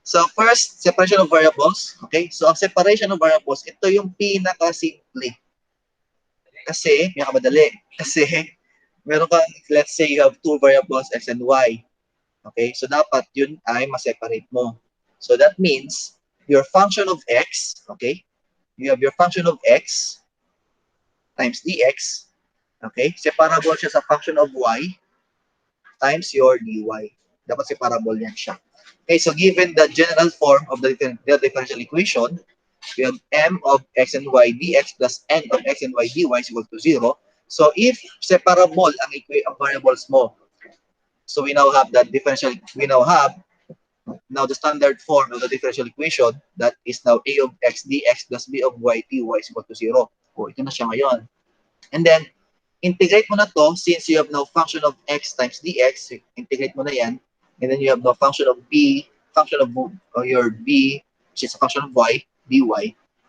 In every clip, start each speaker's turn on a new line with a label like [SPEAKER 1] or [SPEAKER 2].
[SPEAKER 1] So first, separation of variables. Okay? So ang separation of variables, ito yung pinaka-simple. Kasi, pinakamadali. Kasi, meron kang, let's say you have two variables, x and y. Okay? So dapat yun ay ma-separate mo. So that means, your function of x, okay? You have your function of x times dx. Okay? Separable siya sa function of y times your dy. Dapat separable yan siya. Okay, so given the general form of the differential equation, we have m of x and y dx plus n of x and y dy is equal to 0. So if separable ang variables mo, so we now have that differential, we now have the standard form of the differential equation that is now a of x dx plus b of y dy is equal to 0. O, ito na siya ngayon. And then, integrate mo na to since you have now function of x times dx, integrate mo na yan. And then you have the function of b, function of your b, which is a function of y, dy.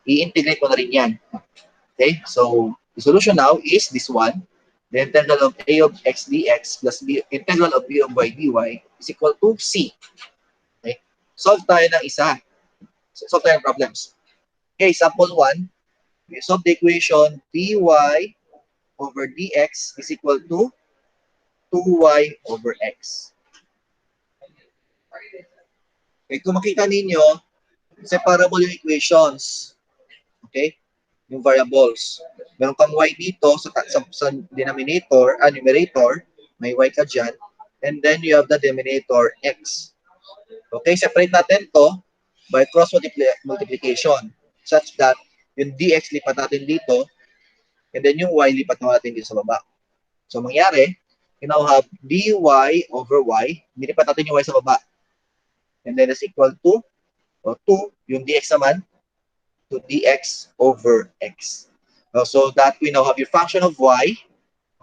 [SPEAKER 1] I-integrate mo na rin yan. Okay? So, the solution now is this one. The integral of a of x dx plus b, integral of b of y dy is equal to c. Okay? Solve tayo ng isa. Solve tayo ng problems. Okay, sample 1. We solve the equation dy over dx is equal to 2y over x. Okay, kung makita ninyo, separable yung equations. Okay? Yung variables. Meron kang y dito sa denominator, numerator, may y ka dyan. And then you have the denominator x. Okay, separate natin to by cross multiplication such that yung dx lipat natin dito and then yung y lipat natin dito sa baba. So, mangyari, you now have dy over y. Nilipat natin yung y sa baba. And then is equal to, o 2, yung dx naman, to dx over x. So that we now have your function of y.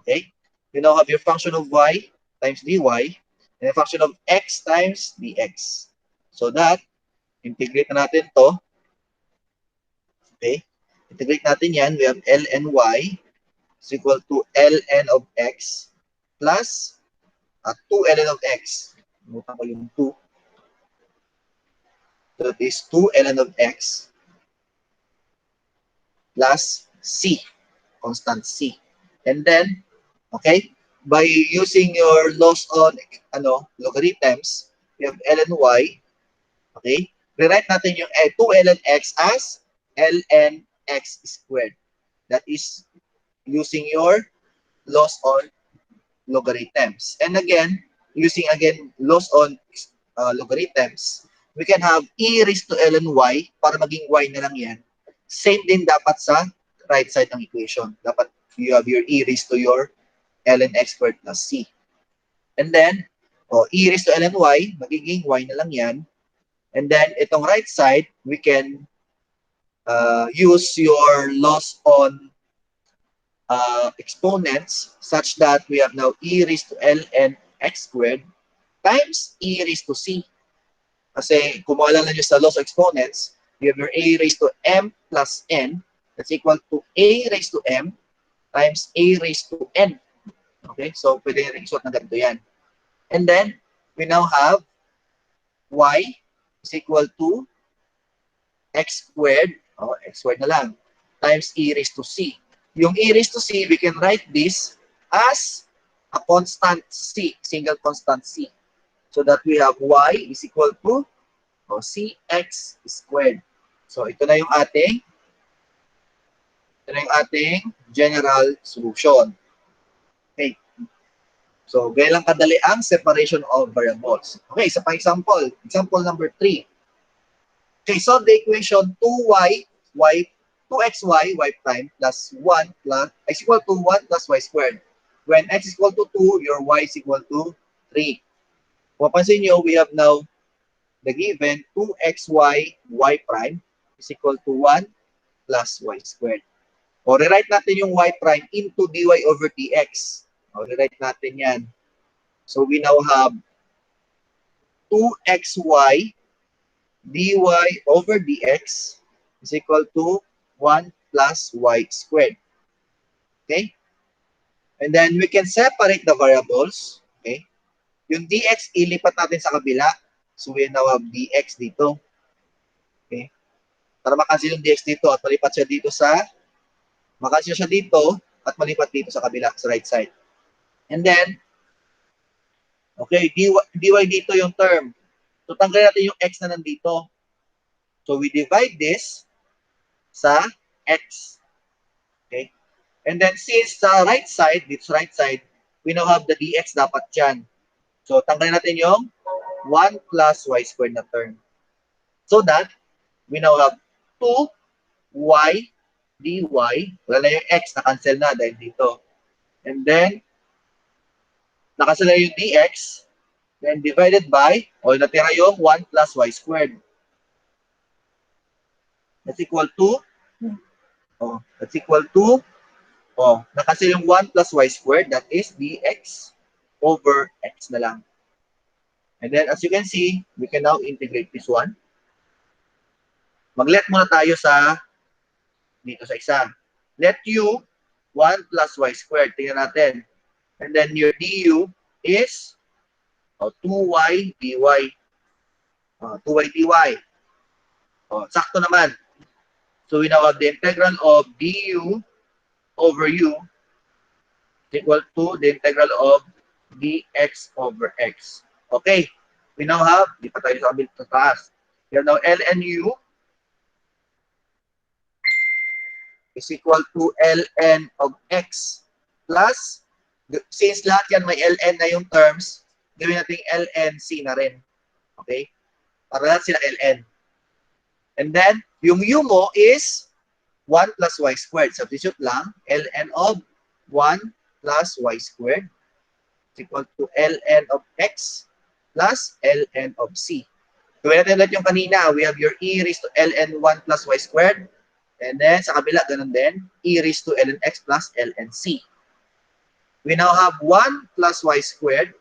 [SPEAKER 1] Okay? We now have your function of y times dy and the function of x times dx. So that, integrate na natin to. Okay? Integrate natin yan. We have ln y is equal to ln of x plus 2 ln of x. Mutan ko yung 2. So that is 2 ln of x plus c, constant c. And then, okay, by using your laws on logarithms, we have ln y. Okay, rewrite natin yung 2 ln x as ln x squared. That is using your laws on logarithms. And again, using laws on logarithms, we can have e raised to ln y para maging y na lang yan. Same din dapat sa right side ng equation. Dapat you have your e raised to your ln x squared plus c. And then, e raised to ln y, magiging y na lang yan. And then, itong right side, we can use your laws on exponents such that we have now e raised to ln x squared times e raised to c. Kasi kung maalala nyo sa laws of exponents, you have your a raised to m plus n that's equal to a raised to m times a raised to n. Okay? So, pwede rin isuot na ganito yan. And then, we now have y is equal to x squared, x squared na lang, times e raised to c. Yung e raised to c, we can write this as a constant c, single constant c. So that we have y is equal to cx squared. So ito na yung ating general solution. Okay. So ganyan lang kadali ang separation of variables. Okay, isa pa example. Example number 3. Okay, solve the equation 2xy y prime plus 1 plus x equal to 1 plus y squared. When x is equal to 2, your y is equal to 3. Kung mapansin nyo, we have now the given 2xy y prime is equal to 1 plus y squared. O, rewrite natin yung y prime into dy over dx. O, rewrite natin yan. So, we now have 2xy dy over dx is equal to 1 plus y squared. Okay? And then, we can separate the variables. Okay? Yung dx, ilipat natin sa kabila. So we now have dx dito. Okay? Para makancel yung dx dito at malipat siya dito makancel siya dito at malipat dito sa kabila, sa right side. And then, okay, dy dito yung term. So tanggalin natin yung x na nandito. So we divide this sa x. Okay? And then since sa right side, dito sa right side, we now have the dx dapat dyan. So tanggalin natin yung 1 plus y squared na term. So that we now have 2y dy. Wala na yung x, na-cancel na dahil dito. And then, na-cancel na yung dx. Then divided by, o natira yung 1 plus y squared. That's equal to, na-cancel yung 1 plus y squared, that is dx over x na lang. And then, as you can see, we can now integrate this one. Mag-let muna tayo dito sa isa. Let u, 1 plus y squared. Tingnan natin. And then your du is 2y dy. 2y dy. Sakto naman. So we now have the integral of du over u equal to the integral of dx over x. Okay. We now have, di pa tayo sa taas. We have now ln u is equal to ln of x plus, since lahat yan may ln na yung terms, gawin natin ln c na rin. Okay? Para lahat sila ln. And then, yung u mo is 1 plus y squared. Substitute lang, ln of 1 plus y squared is equal to ln of x plus ln of c. Gawin natin ulit yung kanina. We have your e raised to ln 1 plus y squared. And then, sa kabila, ganun din, e raised to ln x plus ln c. We now have 1 plus y squared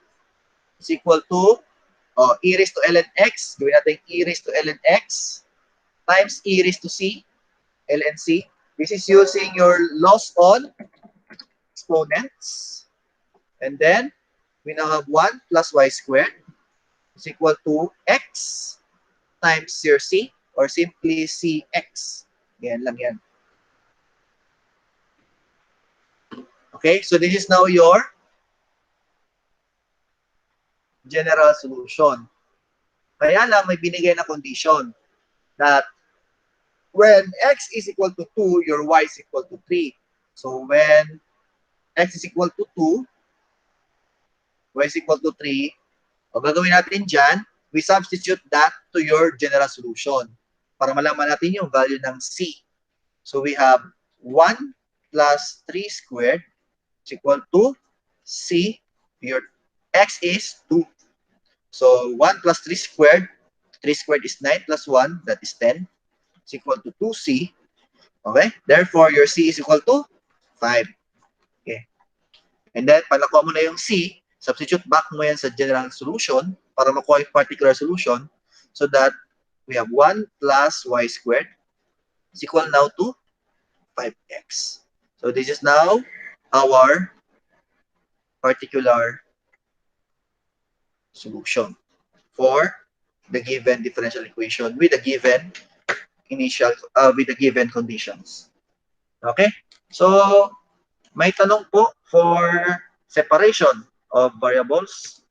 [SPEAKER 1] is equal to e raised to ln x. Gawin natin e raised to ln x times e raised to c, ln c. This is using your loss on exponents. And then, we now have 1 plus y squared is equal to x times your c, or simply cx. Yan lang yan. Okay, so this is now your general solution. Kaya lang may binigay na condition that when x is equal to 2, your y is equal to 3. So when x is equal to 2, y is equal to 3, o gagawin natin dyan, we substitute that to your general solution para malaman natin yung value ng c. So we have 1 plus 3 squared is equal to c. Your x is 2. So 1 plus 3 squared is 9 plus 1, that is 10. Is equal to 2c. Okay? Therefore, your c is equal to 5. Okay. And then, pag nakuha mo na yung c, substitute back mo yan sa general solution para makuha yung particular solution so that we have 1 plus y squared is equal now to 5x. So this is now our particular solution for the given differential equation with the given with the given conditions. Okay? So, may tanong po for separation of variables.